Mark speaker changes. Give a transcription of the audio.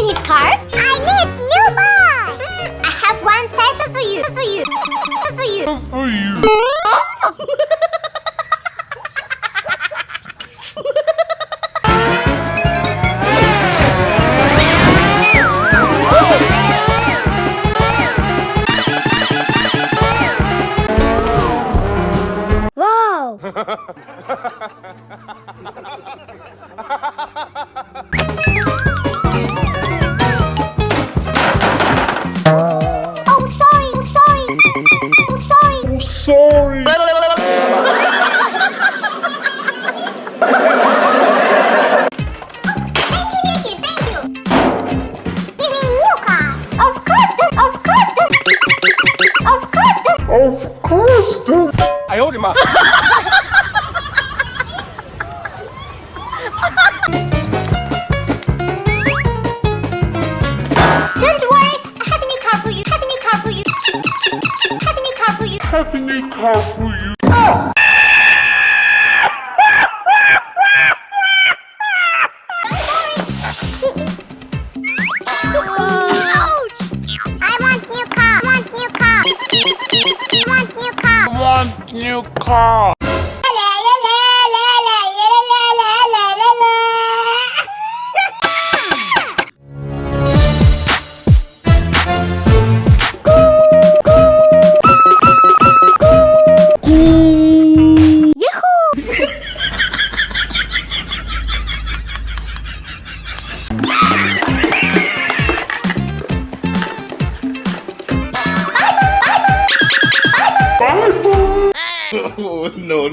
Speaker 1: need car? I need new bike. I have one special for you. For you. Wow. Oh, sorry. Thank you. Give me a new car. Of course.
Speaker 2: 哎呦我的妈！
Speaker 1: Don't worry, I have a new car for you. Have a new car for you. Ouch! I want new car.
Speaker 2: Want new car. Oh, no.